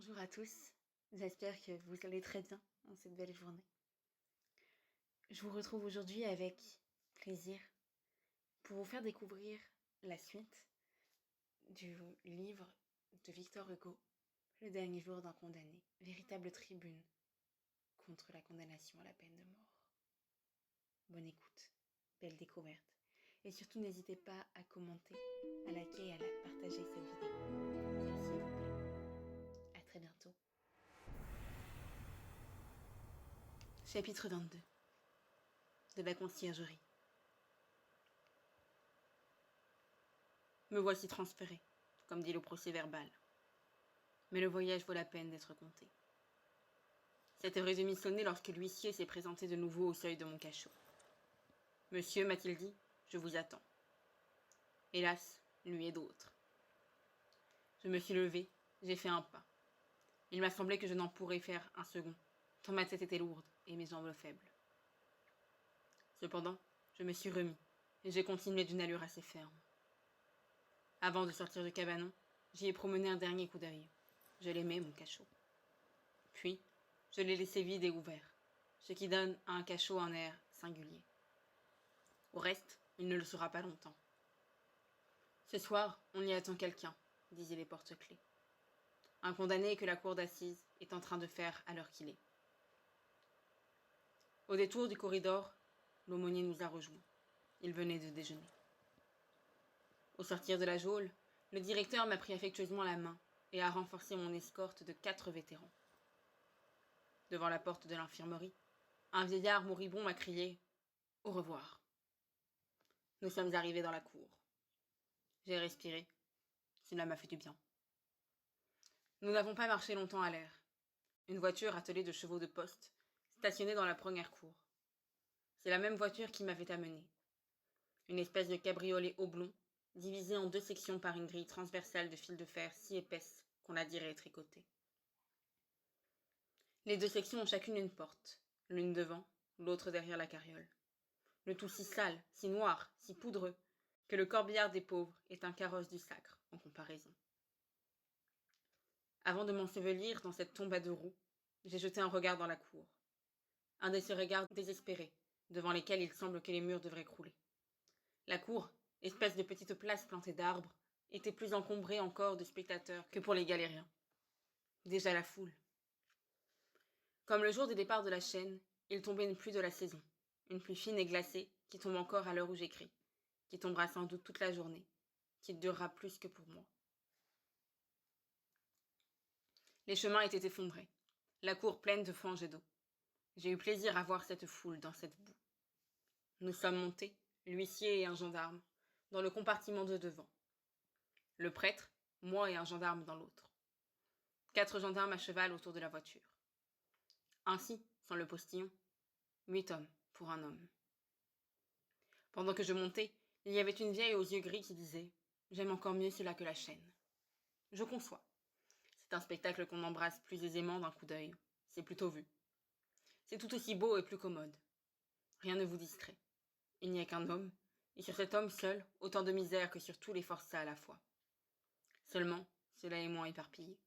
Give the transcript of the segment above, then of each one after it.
Bonjour à tous, j'espère que vous allez très bien en cette belle journée. Je vous retrouve aujourd'hui avec plaisir pour vous faire découvrir la suite du livre de Victor Hugo, Le dernier jour d'un condamné, véritable tribune contre la condamnation à la peine de mort. Bonne écoute, belle découverte, et surtout n'hésitez pas à commenter, à liker et à partager cette vidéo. S'il vous plaît. À très bientôt. Chapitre 22 de la conciergerie. Me voici transféré, comme dit le procès-verbal. Mais le voyage vaut la peine d'être compté. Cette heure est demie sonnée lorsque l'huissier s'est présenté de nouveau au seuil de mon cachot. Monsieur, m'a-t-il dit, je vous attends. Hélas, lui et d'autres. Je me suis levé, j'ai fait un pas. Il m'a semblé que je n'en pourrais faire un second, tant ma tête était lourde et mes jambes faibles. Cependant, je me suis remis, et j'ai continué d'une allure assez ferme. Avant de sortir du cabanon, j'y ai promené un dernier coup d'œil. Je l'aimais, mon cachot. Puis, je l'ai laissé vide et ouvert, ce qui donne à un cachot un air singulier. Au reste, il ne le sera pas longtemps. Ce soir, on y attend quelqu'un, disaient les porte-clés. Un condamné que la cour d'assises est en train de faire à l'heure qu'il est. Au détour du corridor, l'aumônier nous a rejoints. Il venait de déjeuner. Au sortir de la geôle, le directeur m'a pris affectueusement la main et a renforcé mon escorte de 4 vétérans. Devant la porte de l'infirmerie, un vieillard moribond m'a crié « Au revoir ». Nous sommes arrivés dans la cour. J'ai respiré. Cela m'a fait du bien. Nous n'avons pas marché longtemps à l'air. Une voiture attelée de chevaux de poste stationnait dans la première cour. C'est la même voiture qui m'avait amené. Une espèce de cabriolet oblong, divisé en 2 sections par une grille transversale de fil de fer si épaisse qu'on la dirait tricotée. Les 2 sections ont chacune une porte, l'une devant, l'autre derrière la carriole. Le tout si sale, si noir, si poudreux, que le corbillard des pauvres est un carrosse du sacre en comparaison. Avant de m'ensevelir dans cette tombe à 2 roues, j'ai jeté un regard dans la cour. Un de ces regards désespérés, devant lesquels il semble que les murs devraient crouler. La cour, espèce de petite place plantée d'arbres, était plus encombrée encore de spectateurs que pour les galériens. Déjà la foule. Comme le jour du départ de la chaîne, il tombait une pluie de la saison, une pluie fine et glacée qui tombe encore à l'heure où j'écris, qui tombera sans doute toute la journée, qui durera plus que pour moi. Les chemins étaient effondrés, la cour pleine de fange et d'eau. J'ai eu plaisir à voir cette foule dans cette boue. Nous sommes montés, l'huissier et un gendarme, dans le compartiment de devant. Le prêtre, moi et un gendarme dans l'autre. 4 gendarmes à cheval autour de la voiture. Ainsi, sans le postillon, 8 hommes pour un homme. Pendant que je montais, il y avait une vieille aux yeux gris qui disait « J'aime encore mieux cela que la chaîne. » Je conçois. C'est un spectacle qu'on embrasse plus aisément d'un coup d'œil. C'est plutôt vu. C'est tout aussi beau et plus commode. Rien ne vous distrait. Il n'y a qu'un homme, et sur cet homme seul, autant de misère que sur tous les forçats à la fois. Seulement, cela est moins éparpillé.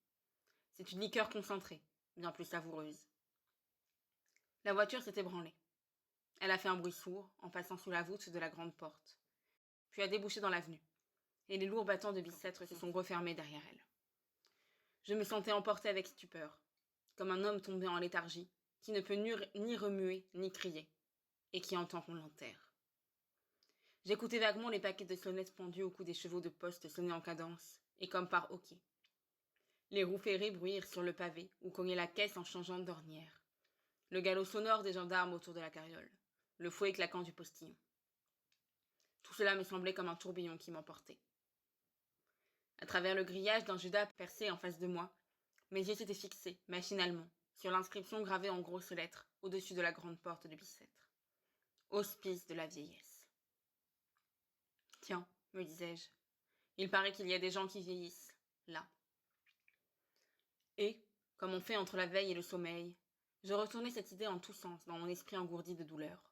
C'est une liqueur concentrée, bien plus savoureuse. La voiture s'est ébranlée. Elle a fait un bruit sourd en passant sous la voûte de la grande porte, puis a débouché dans l'avenue, et les lourds battants de Bicêtre se sont refermés derrière elle. Je me sentais emporté avec stupeur, comme un homme tombé en léthargie, qui ne peut ni remuer ni crier, et qui entend qu'on l'enterre. J'écoutais vaguement les paquets de sonnettes pendus au cou des chevaux de poste sonner en cadence, et comme par hoquet. Les roues ferrées bruirent sur le pavé ou cognaient la caisse en changeant d'ornière. Le galop sonore des gendarmes autour de la carriole, le fouet claquant du postillon. Tout cela me semblait comme un tourbillon qui m'emportait. À travers le grillage d'un judas percé en face de moi, mes yeux s'étaient fixés, machinalement, sur l'inscription gravée en grosses lettres au-dessus de la grande porte de Bicêtre. Hospice de la vieillesse. Tiens, me disais-je, il paraît qu'il y a des gens qui vieillissent, là. Et, comme on fait entre la veille et le sommeil, je retournais cette idée en tous sens dans mon esprit engourdi de douleur.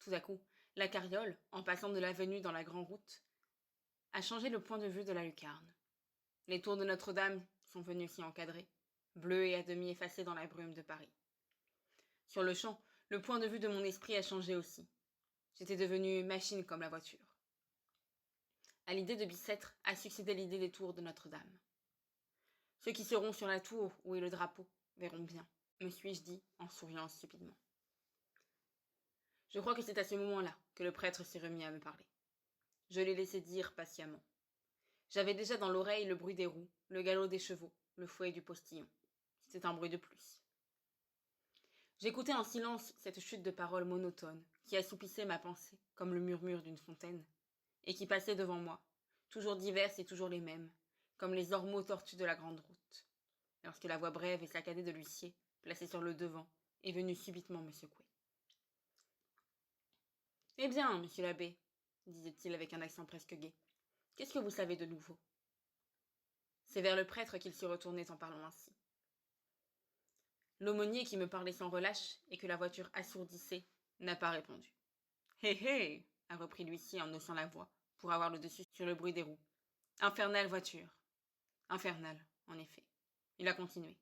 Tout à coup, la carriole, en passant de l'avenue dans la grande route, a changé le point de vue de la lucarne. Les tours de Notre-Dame sont venus s'y encadrer, bleus et à demi effacés dans la brume de Paris. Sur le champ, le point de vue de mon esprit a changé aussi. J'étais devenue machine comme la voiture. À l'idée de Bicêtre a succédé l'idée des tours de Notre-Dame. Ceux qui seront sur la tour où est le drapeau verront bien, me suis-je dit en souriant stupidement. Je crois que c'est à ce moment-là que le prêtre s'est remis à me parler. Je l'ai laissé dire patiemment. J'avais déjà dans l'oreille le bruit des roues, le galop des chevaux, le fouet du postillon. C'était un bruit de plus. J'écoutais en silence cette chute de paroles monotones qui assoupissait ma pensée comme le murmure d'une fontaine, et qui passait devant moi, toujours diverses et toujours les mêmes, comme les ormeaux tortus de la grande route, lorsque la voix brève et saccadée de l'huissier, placé sur le devant, est venue subitement me secouer. « Eh bien, monsieur l'abbé, disait-il avec un accent presque gai, qu'est-ce que vous savez de nouveau ?» C'est vers le prêtre qu'il se retournait en parlant ainsi. L'aumônier qui me parlait sans relâche et que la voiture assourdissait n'a pas répondu. « Hé hé !» a repris l'huissier en haussant la voix pour avoir le dessus sur le bruit des roues. « Infernale voiture !» Infernale, en effet. Il a continué.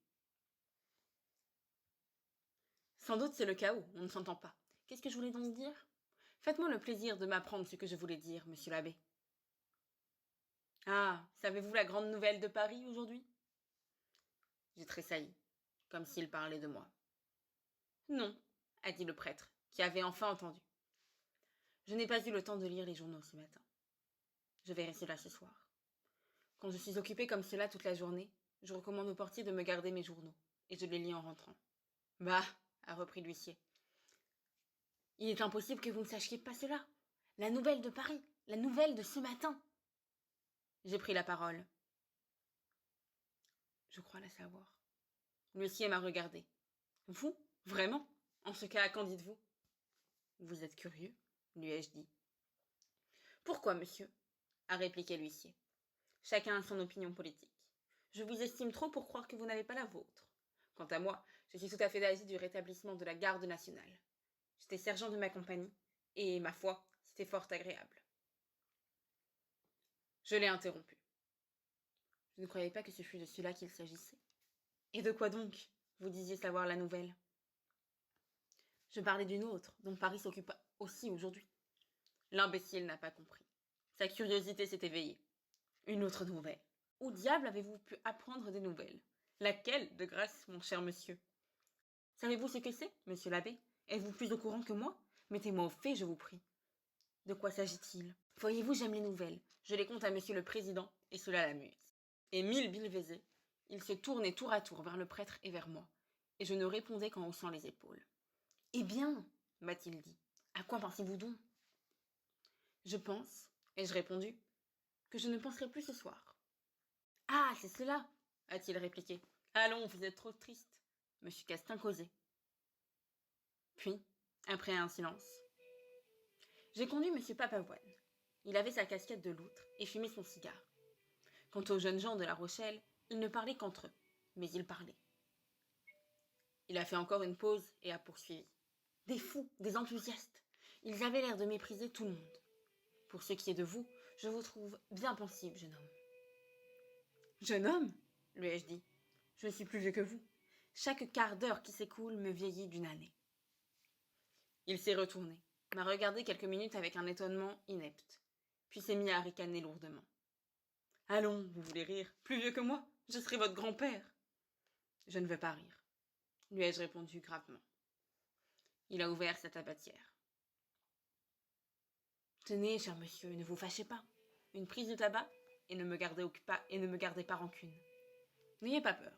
« Sans doute c'est le chaos, on ne s'entend pas. Qu'est-ce que je voulais donc dire ? Faites-moi le plaisir de m'apprendre ce que je voulais dire, monsieur l'abbé. »« Ah, savez-vous la grande nouvelle de Paris aujourd'hui ?» J'ai tressailli, comme s'il parlait de moi. « Non, » a dit le prêtre, qui avait enfin entendu. « Je n'ai pas eu le temps de lire les journaux ce matin. Je verrai cela ce soir. Quand je suis occupé comme cela toute la journée, je recommande au portier de me garder mes journaux, et je les lis en rentrant. »« Bah !» a repris l'huissier. « Il est impossible que vous ne sachiez pas cela. La nouvelle de Paris, la nouvelle de ce matin. » J'ai pris la parole. « Je crois la savoir. » L'huissier m'a regardé. « Vous ? Vraiment ? En ce cas, qu'en dites-vous ? » ?»« Vous êtes curieux, lui ai-je dit. »« Pourquoi, monsieur ? » a répliqué l'huissier. « Chacun a son opinion politique. Je vous estime trop pour croire que vous n'avez pas la vôtre. Quant à moi, je suis tout à fait d'avis du rétablissement de la garde nationale. J'étais sergent de ma compagnie, et, ma foi, c'était fort agréable. » Je l'ai interrompu. Je ne croyais pas que ce fût de cela qu'il s'agissait. Et de quoi donc ? Vous disiez savoir la nouvelle. Je parlais d'une autre, dont Paris s'occupe aussi aujourd'hui. L'imbécile n'a pas compris. Sa curiosité s'est éveillée. Une autre nouvelle. Où diable avez-vous pu apprendre des nouvelles ? Laquelle, de grâce, mon cher monsieur ? Savez-vous ce que c'est, monsieur l'abbé ? Êtes-vous plus au courant que moi ? Mettez-moi au fait, je vous prie. De quoi s'agit-il ? Voyez-vous, j'aime les nouvelles. Je les conte à monsieur le président, et cela l'amuse. Et mille bilvésés, il se tournait tour à tour vers le prêtre et vers moi, et je ne répondais qu'en haussant les épaules. « Eh bien, m'a-t-il dit, à quoi pensez-vous donc ? » « Je pense, ai-je répondu, que je ne penserai plus ce soir. »« Ah, c'est cela !» a-t-il répliqué. « Allons, vous êtes trop triste. » Monsieur Castin causait. Puis, après un silence, j'ai conduit monsieur Papavoine. Il avait sa casquette de loutre et fumait son cigare. Quant aux jeunes gens de La Rochelle, ils ne parlaient qu'entre eux, mais ils parlaient. Il a fait encore une pause et a poursuivi. Des fous, des enthousiastes. Ils avaient l'air de mépriser tout le monde. Pour ce qui est de vous, je vous trouve bien pensible, jeune homme. Jeune homme ? Lui ai-je dit. Je suis plus vieux que vous. Chaque quart d'heure qui s'écoule me vieillit d'une année. Il s'est retourné, m'a regardé quelques minutes avec un étonnement inepte, puis s'est mis à ricaner lourdement. Allons, vous voulez rire, plus vieux que moi, je serai votre grand-père. Je ne veux pas rire, lui ai-je répondu gravement. Il a ouvert sa tabatière. Tenez, cher monsieur, ne vous fâchez pas. Une prise de tabac et ne me gardez pas rancune. N'ayez pas peur.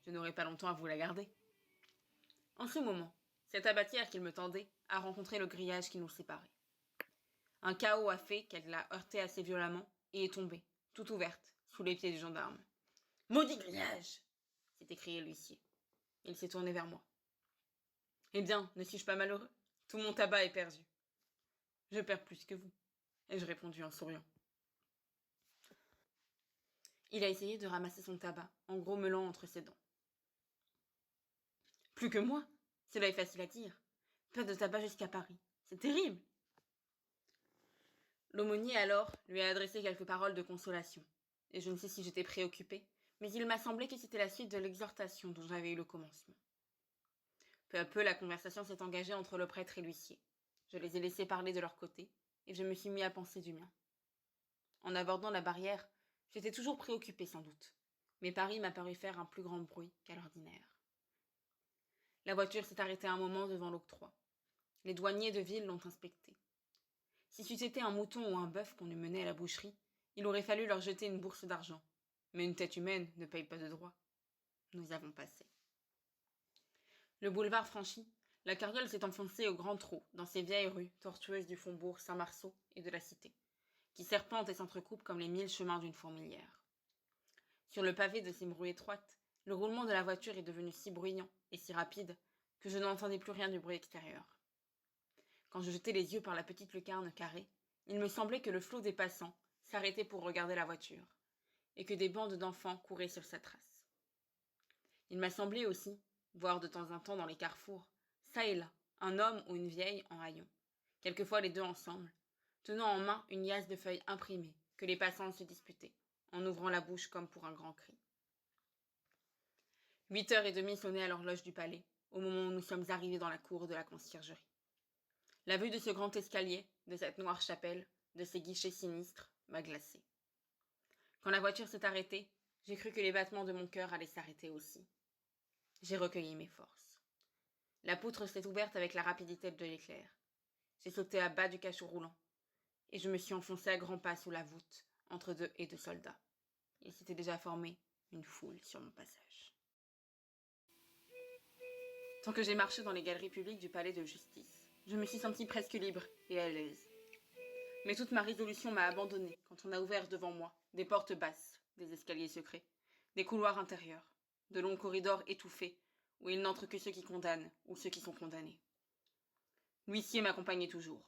Je n'aurai pas longtemps à vous la garder. En ce moment, cette tabatière qu'il me tendait a rencontré le grillage qui nous séparait. Un chaos a fait qu'elle l'a heurté assez violemment et est tombée, toute ouverte, sous les pieds du gendarme. « Maudit grillage !» s'est écrié l'huissier. Il s'est tourné vers moi. « Eh bien, ne suis-je pas malheureux ? Tout mon tabac est perdu. »« Je perds plus que vous, » ai-je répondu en souriant. Il a essayé de ramasser son tabac, en grommelant entre ses dents. « Plus que moi ? Cela est facile à dire. Pas de tabac jusqu'à Paris. C'est terrible !» L'aumônier alors lui a adressé quelques paroles de consolation, et je ne sais si j'étais préoccupée, mais il m'a semblé que c'était la suite de l'exhortation dont j'avais eu le commencement. Peu à peu, la conversation s'est engagée entre le prêtre et l'huissier. Je les ai laissés parler de leur côté, et je me suis mis à penser du mien. En abordant la barrière, j'étais toujours préoccupé sans doute, mais Paris m'a paru faire un plus grand bruit qu'à l'ordinaire. La voiture s'est arrêtée un moment devant l'octroi. Les douaniers de ville l'ont inspectée. Si c'eût été un mouton ou un bœuf qu'on eût mené à la boucherie, il aurait fallu leur jeter une bourse d'argent. Mais une tête humaine ne paye pas de droits. Nous avons passé. Le boulevard franchi, la carriole s'est enfoncée au grand trot dans ces vieilles rues tortueuses du faubourg Saint-Marceau et de la Cité, qui serpentent et s'entrecoupent comme les 1000 chemins d'une fourmilière. Sur le pavé de ces rues étroites, le roulement de la voiture est devenu si bruyant et si rapide que je n'entendais plus rien du bruit extérieur. Quand je jetai les yeux par la petite lucarne carrée, il me semblait que le flot des passants s'arrêtait pour regarder la voiture, et que des bandes d'enfants couraient sur sa trace. Il m'a semblé aussi voir de temps en temps dans les carrefours, çà et là, un homme ou une vieille en haillons, quelquefois les deux ensemble, tenant en main une liasse de feuilles imprimées que les passants se disputaient, en ouvrant la bouche comme pour un grand cri. 8h30 sonnaient à l'horloge du palais, au moment où nous sommes arrivés dans la cour de la conciergerie. La vue de ce grand escalier, de cette noire chapelle, de ces guichets sinistres, m'a glacé. Quand la voiture s'est arrêtée, j'ai cru que les battements de mon cœur allaient s'arrêter aussi. J'ai recueilli mes forces. La poutre s'est ouverte avec la rapidité de l'éclair. J'ai sauté à bas du cachot roulant, et je me suis enfoncé à grands pas sous la voûte, entre deux haies de soldats. Il s'était déjà formé une foule sur mon passage. Tant que j'ai marché dans les galeries publiques du palais de justice, je me suis sentie presque libre et à l'aise. Mais toute ma résolution m'a abandonnée quand on a ouvert devant moi des portes basses, des escaliers secrets, des couloirs intérieurs, de longs corridors étouffés où il n'entre que ceux qui condamnent ou ceux qui sont condamnés. L'huissier m'accompagnait toujours.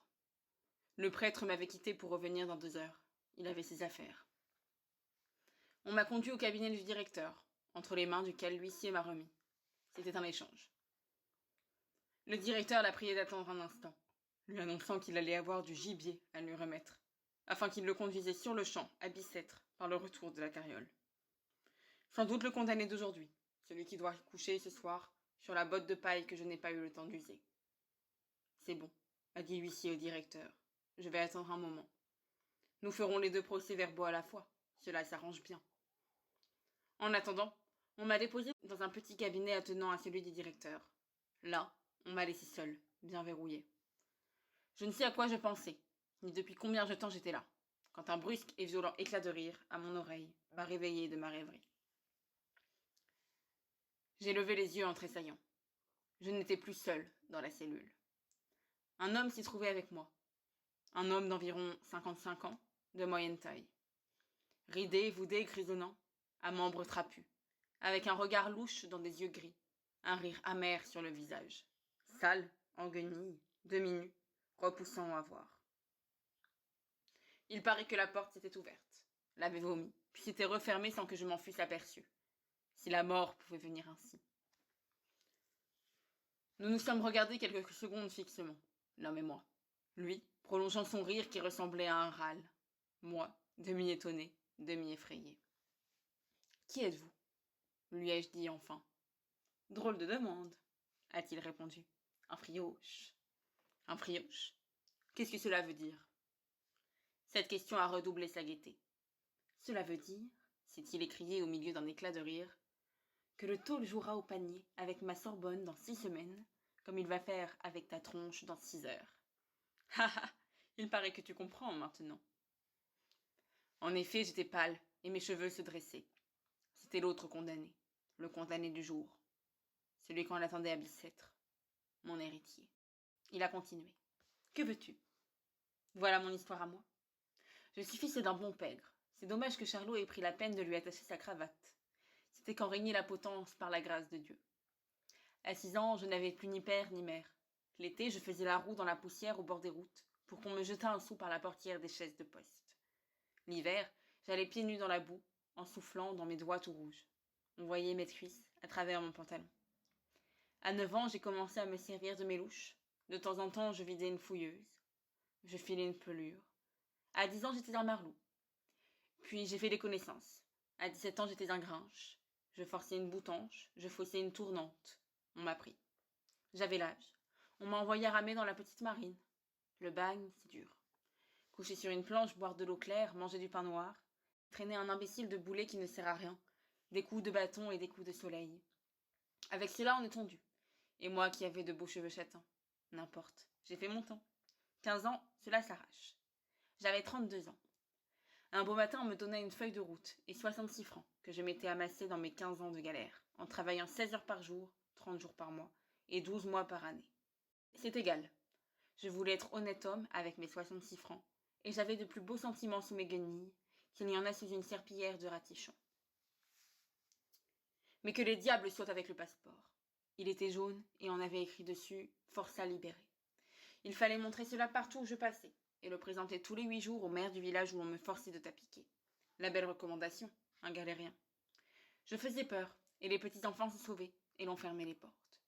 Le prêtre m'avait quitté pour revenir dans 2 heures. Il avait ses affaires. On m'a conduit au cabinet du directeur, entre les mains duquel l'huissier m'a remis. C'était un échange. Le directeur l'a prié d'attendre un instant, lui annonçant qu'il allait avoir du gibier à lui remettre, afin qu'il le conduisait sur le champ à Bicêtre par le retour de la carriole. Sans doute le condamné d'aujourd'hui, celui qui doit coucher ce soir sur la botte de paille que je n'ai pas eu le temps d'user. C'est bon, a dit l'huissier au directeur. Je vais attendre un moment. Nous ferons les 2 procès-verbaux à la fois. Cela s'arrange bien. En attendant, on m'a déposé dans un petit cabinet attenant à celui du directeur. Là, on m'a laissé seul, bien verrouillé. Je ne sais à quoi je pensais, ni depuis combien de temps j'étais là, quand un brusque et violent éclat de rire, à mon oreille, m'a réveillé de ma rêverie. J'ai levé les yeux en tressaillant. Je n'étais plus seul dans la cellule. Un homme s'y trouvait avec moi. Un homme d'environ 55 ans, de moyenne taille. Ridé, voûté, grisonnant, à membres trapus, avec un regard louche dans des yeux gris, un rire amer sur le visage. Sale, en guenilles, demi-nu, repoussant à voir. Il paraît que la porte s'était ouverte, l'avait vomi, puis s'était refermée sans que je m'en fusse aperçu. Si la mort pouvait venir ainsi. Nous nous sommes regardés quelques secondes fixement, l'homme et moi. Lui, prolongeant son rire qui ressemblait à un râle. Moi, demi-étonné, demi-effrayé. « Qui êtes-vous » lui ai-je dit enfin. « Drôle de demande, » a-t-il répondu. « Un frioche. » Un frioche ? Qu'est-ce que cela veut dire ? Cette question a redoublé sa gaieté. Cela veut dire, s'est-il écrié au milieu d'un éclat de rire, que le taupe jouera au panier avec ma Sorbonne dans 6 semaines, comme il va faire avec ta tronche dans 6 heures. Ha ha, il paraît que tu comprends maintenant. En effet, j'étais pâle et mes cheveux se dressaient. C'était l'autre condamné, le condamné du jour, celui qu'on attendait à Bicêtre, mon héritier. Il a continué. Que veux-tu ? Voilà mon histoire à moi. Je suis fils d'un bon pègre. C'est dommage que Charlot ait pris la peine de lui attacher sa cravate. C'était quand régnait la potence par la grâce de Dieu. À 6 ans, je n'avais plus ni père ni mère. L'été, je faisais la roue dans la poussière au bord des routes, pour qu'on me jetât un sou par la portière des chaises de poste. L'hiver, j'allais pieds nus dans la boue, en soufflant dans mes doigts tout rouges. On voyait mes cuisses à travers mon pantalon. À 9 ans, j'ai commencé à me servir de mes louches. De temps en temps, je vidais une fouilleuse. Je filais une pelure. À 10 ans, j'étais un marlou. Puis j'ai fait des connaissances. À 17 ans, j'étais un grinche. Je forçais une boutanche, je faussais une tournante. On m'a pris. J'avais l'âge. On m'a envoyé ramer dans la petite marine. Le bagne, c'est dur. Coucher sur une planche, boire de l'eau claire, manger du pain noir, traîner un imbécile de boulet qui ne sert à rien, des coups de bâton et des coups de soleil. Avec cela, on est tondu. Et moi qui avais de beaux cheveux châtains. N'importe, j'ai fait mon temps. 15 ans, cela s'arrache. J'avais 32 ans. Un beau matin, on me donna une feuille de route et 66 francs que je m'étais amassés dans mes 15 ans de galère, en travaillant 16 heures par jour, 30 jours par mois et 12 mois par année. C'est égal. Je voulais être honnête homme avec mes 66 francs, et j'avais de plus beaux sentiments sous mes guenilles qu'il n'y en a sous une serpillière de ratichon. Mais que les diables soient avec le passeport. Il était jaune et on avait écrit dessus « Forçat libéré ». Il fallait montrer cela partout où je passais, et le présenter tous les 8 jours au maire du village où l'on me forçait de t'appliquer. La belle recommandation, un galérien. Je faisais peur, et les petits enfants se sauvaient, et l'on fermait les portes.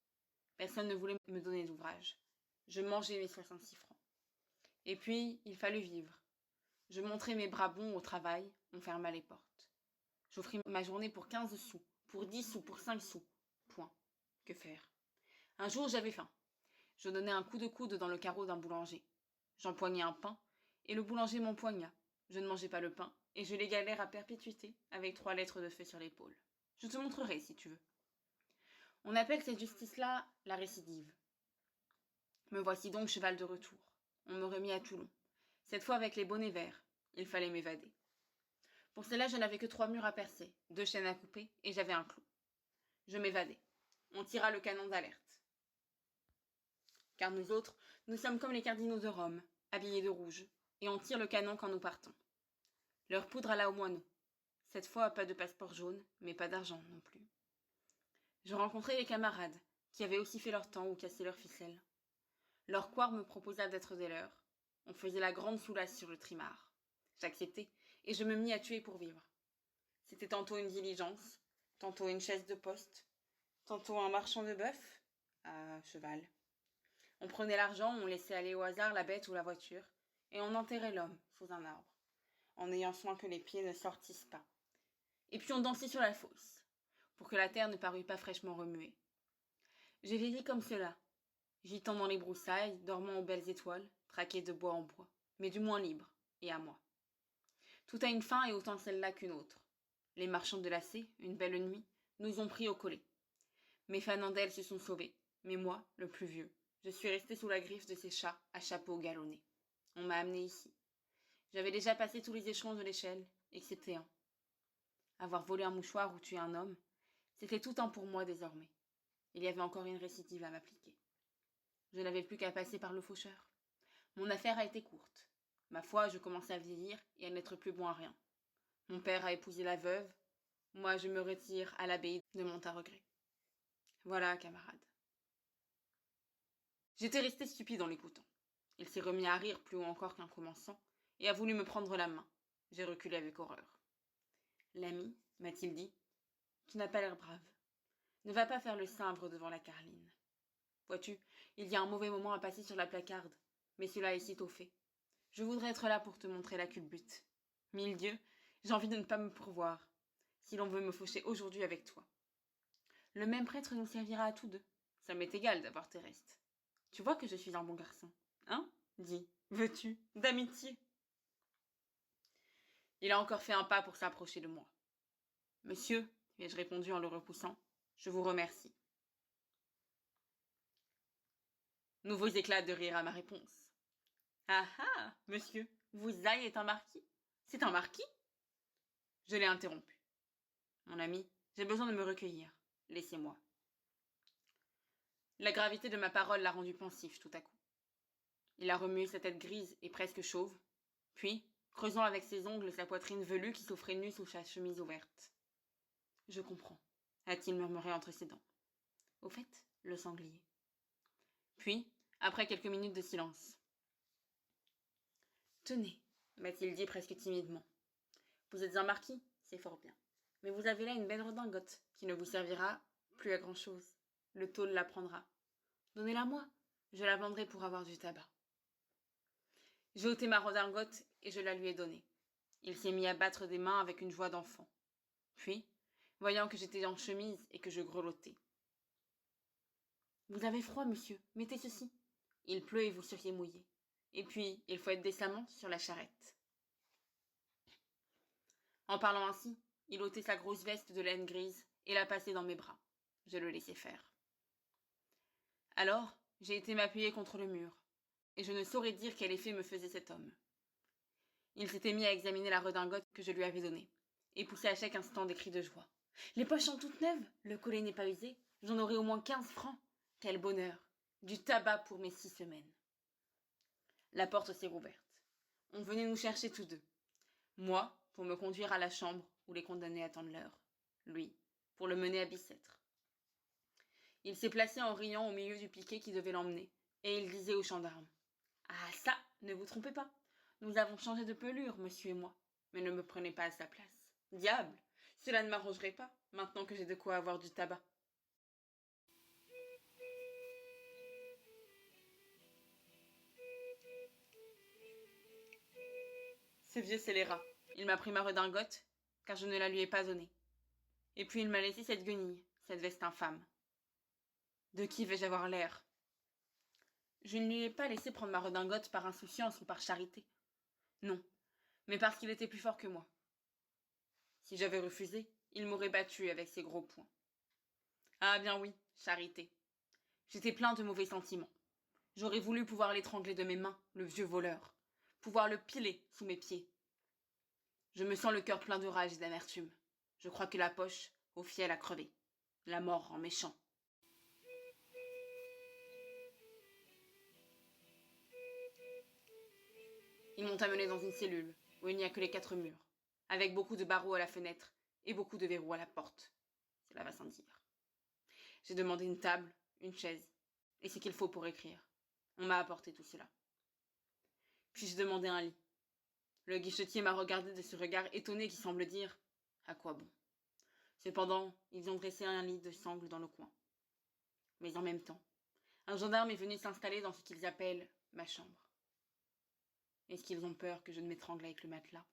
Personne ne voulait me donner d'ouvrage. Je mangeais mes 66 francs. Et puis, il fallut vivre. Je montrai mes bras bons au travail, on ferma les portes. J'offris ma journée pour 15 sous, pour 10 sous, pour 5 sous. Point. Que faire? Un jour, j'avais faim. Je donnai un coup de coude dans le carreau d'un boulanger. J'empoignai un pain, et le boulanger m'empoigna. Je ne mangeai pas le pain, et je l'égalère à perpétuité, avec 3 lettres de feu sur l'épaule. Je te montrerai, si tu veux. On appelle cette justice-là la récidive. Me voici donc cheval de retour. On me remit à Toulon. Cette fois avec les bonnets verts. Il fallait m'évader. Pour cela, je n'avais que 3 murs à percer, 2 chaînes à couper, et j'avais un clou. Je m'évadai. On tira le canon d'alerte. Car nous autres, nous sommes comme les cardinaux de Rome, habillés de rouge, et on tire le canon quand nous partons. Leur poudre alla au moineau. Cette fois, pas de passeport jaune, mais pas d'argent non plus. Je rencontrai les camarades, qui avaient aussi fait leur temps ou cassé leurs ficelles. Leur couard me proposa d'être des leurs. On faisait la grande soulasse sur le trimar. J'acceptai, et je me mis à tuer pour vivre. C'était tantôt une diligence, tantôt une chaise de poste, tantôt un marchand de bœuf, à cheval. On prenait l'argent, on laissait aller au hasard la bête ou la voiture, et on enterrait l'homme sous un arbre, en ayant soin que les pieds ne sortissent pas. Et puis on dansait sur la fosse, pour que la terre ne parût pas fraîchement remuée. J'ai vieilli comme cela, gitant dans les broussailles, dormant aux belles étoiles, traqué de bois en bois, mais du moins libre, et à moi. Tout a une fin et autant celle-là qu'une autre. Les marchands de lacets, une belle nuit, nous ont pris au collet. Mes fanandelles se sont sauvés, mais moi, le plus vieux, je suis resté sous la griffe de ces chats à chapeau galonné. On m'a amené ici. J'avais déjà passé tous les échelons de l'échelle, excepté un. Avoir volé un mouchoir ou tué un homme, c'était tout un pour moi désormais. Il y avait encore une récidive à m'appliquer. Je n'avais plus qu'à passer par le faucheur. Mon affaire a été courte. Ma foi, je commençais à vieillir et à n'être plus bon à rien. Mon père a épousé la veuve. Moi, je me retire à l'abbaye de Montaregret. Voilà, camarade. J'étais resté stupide en l'écoutant. Il s'est remis à rire plus haut encore qu'un commençant et a voulu me prendre la main. J'ai reculé avec horreur. L'ami, m'a-t-il dit, tu n'as pas l'air brave. Ne va pas faire le simbre devant la carline. Vois-tu, il y a un mauvais moment à passer sur la placarde, mais cela est sitôt fait. Je voudrais être là pour te montrer la culbute. Mille dieux, j'ai envie de ne pas me pourvoir, si l'on veut me faucher aujourd'hui avec toi. Le même prêtre nous servira à tous deux. Ça m'est égal d'avoir tes restes. Tu vois que je suis un bon garçon, hein? Dis, veux-tu, d'amitié? Il a encore fait un pas pour s'approcher de moi. Monsieur, lui ai-je répondu en le repoussant, je vous remercie. Nouveaux éclats de rire à ma réponse. Ah ah, monsieur, Vousaille est un marquis? C'est un marquis? Je l'ai interrompu. Mon ami, j'ai besoin de me recueillir. Laissez-moi. La gravité de ma parole l'a rendu pensif tout à coup. Il a remué sa tête grise et presque chauve, puis, creusant avec ses ongles sa poitrine velue qui s'offrait nue sous sa chemise ouverte. Je comprends, a-t-il murmuré entre ses dents. Au fait, le sanglier. Puis, après quelques minutes de silence. Tenez, m'a-t-il dit presque timidement. Vous êtes un marquis, c'est fort bien. Mais vous avez là une belle redingote qui ne vous servira plus à grand-chose. Le tôle la prendra. Donnez-la moi, je la vendrai pour avoir du tabac. J'ai ôté ma redingote et je la lui ai donnée. Il s'est mis à battre des mains avec une joie d'enfant. Puis, voyant que j'étais en chemise et que je grelottais. « Vous avez froid, monsieur, mettez ceci. Il pleut et vous seriez mouillé. Et puis, il faut être décemment sur la charrette. » En parlant ainsi, il ôtait sa grosse veste de laine grise et la passait dans mes bras. Je le laissais faire. Alors, j'ai été m'appuyer contre le mur, et je ne saurais dire quel effet me faisait cet homme. Il s'était mis à examiner la redingote que je lui avais donnée, et poussait à chaque instant des cris de joie. « Les poches sont toutes neuves, le collet n'est pas usé, j'en aurai au moins 15 francs. Quel bonheur! Du tabac pour mes 6 semaines. » La porte s'est rouverte. On venait nous chercher tous deux. Moi, pour me conduire à la chambre où les condamnés attendent l'heure. Lui, pour le mener à Bicêtre. Il s'est placé en riant au milieu du piquet qui devait l'emmener, et il disait au gendarme : « Ah ça, ne vous trompez pas. Nous avons changé de pelure, monsieur et moi, mais ne me prenez pas à sa place. Diable, cela ne m'arrangerait pas, maintenant que j'ai de quoi avoir du tabac. » Ce vieux scélérat, il m'a pris ma redingote, car je ne la lui ai pas donnée. Et puis il m'a laissé cette guenille, cette veste infâme. De qui vais-je avoir l'air ? Je ne lui ai pas laissé prendre ma redingote par insouciance ou par charité. Non, mais parce qu'il était plus fort que moi. Si j'avais refusé, il m'aurait battu avec ses gros poings. Ah bien oui, charité. J'étais plein de mauvais sentiments. J'aurais voulu pouvoir l'étrangler de mes mains, le vieux voleur, pouvoir le piler sous mes pieds. Je me sens le cœur plein de rage et d'amertume. Je crois que la poche, au fiel, a crevé. La mort en méchant. Ils m'ont amené dans une cellule, où il n'y a que les 4 murs, avec beaucoup de barreaux à la fenêtre et beaucoup de verrous à la porte. Cela va sans dire. J'ai demandé une table, une chaise, et ce qu'il faut pour écrire. On m'a apporté tout cela. Puis j'ai demandé un lit. Le guichetier m'a regardé de ce regard étonné qui semble dire : « À quoi bon ? » Cependant, ils ont dressé un lit de sangle dans le coin. Mais en même temps, un gendarme est venu s'installer dans ce qu'ils appellent ma chambre. Est-ce qu'ils ont peur que je ne m'étrangle avec le matelas ?